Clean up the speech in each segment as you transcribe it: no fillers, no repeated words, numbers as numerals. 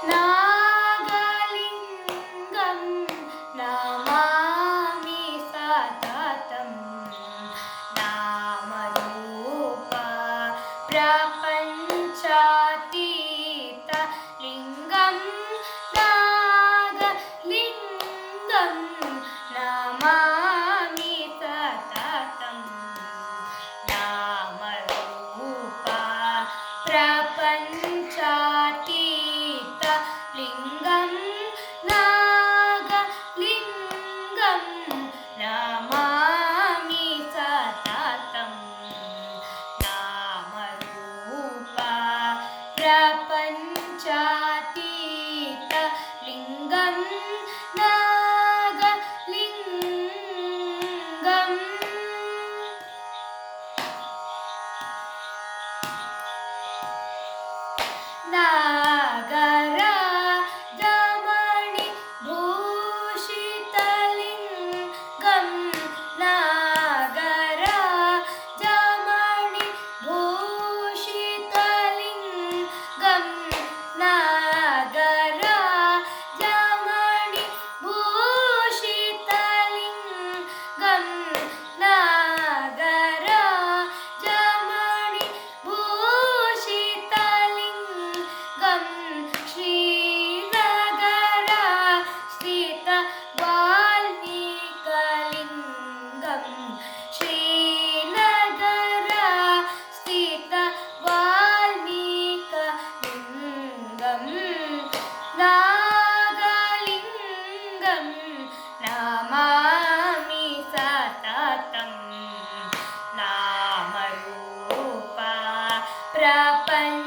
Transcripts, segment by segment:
नागलिङ्गं नमामि सततं नामरूपा प्रपञ्चातीतलिङ्गं नागलिङ्गं नमामि सततं नामरूपा प्रपञ्चातीतलिङ्गं नागलिङ्गं नमामि सततं नामरूपा प्रपञ्चातीतलिङ्गं नागलिङ्गम् नागराजमणिभूषितलिङ्गं नागराजमणिभूषितलिङ्गं नागराजमणिभूषितलिङ्गं नागराजमणिभूषितलिङ्गं श्रीनगरस्थितवाल्मीकलिङ्गं श्रीनगरस्थितवाल्मीकलिङ्गं नागलिङ्गं नमामि सततं नामरूपा प्रपञ्चातीतलिङ्गं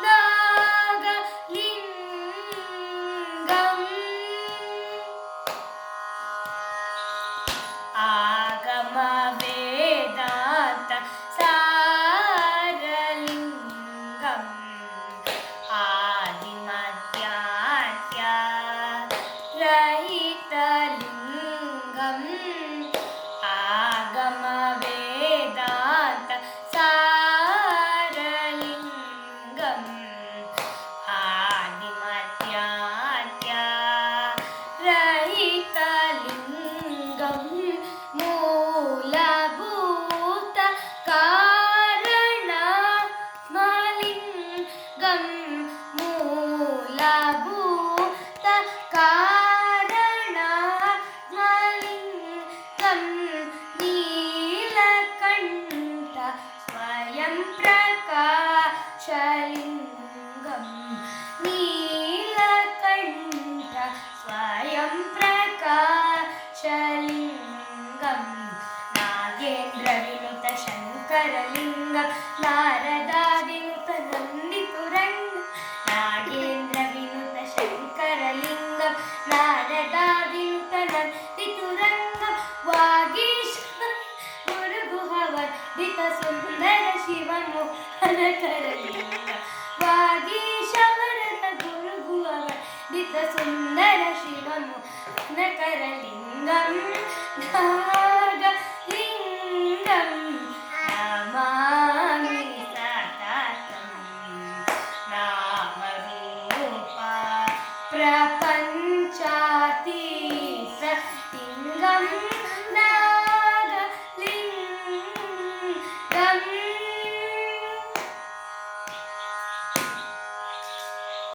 नागलिङ्गम् आगमवेदान्त सारलिङ्गम् आदिमध्यान्त्यरहितलिङ्गम् आगमवेदान्त सारलिङ्गम् आदिमध्यान्त्यरहितलिङ्गं मूलभूतकारणमलिङ्गं मूलभूतकारणमलिङ्गं नीलकण्ठ स्वयं प्रकाशलिङ्गं नीलकण्ठ स्वयं प्रकाशलिङ्गं नागेन्द्रविनुतशङ्करलिङ्गं नारदादिनुतनन्दितुरङ्गं नागेन्द्रविनुतशङ्करलिङ्गं नारदादिनुतनन्दितुरङ्गं वागीश्वर गुरुगुहवर्धितसुन्दरशिवमोहनकरलिङ्गं वागीशवरदगुरुगुहवर्धितसुन्दरशिवमोहनकरलिङ्गं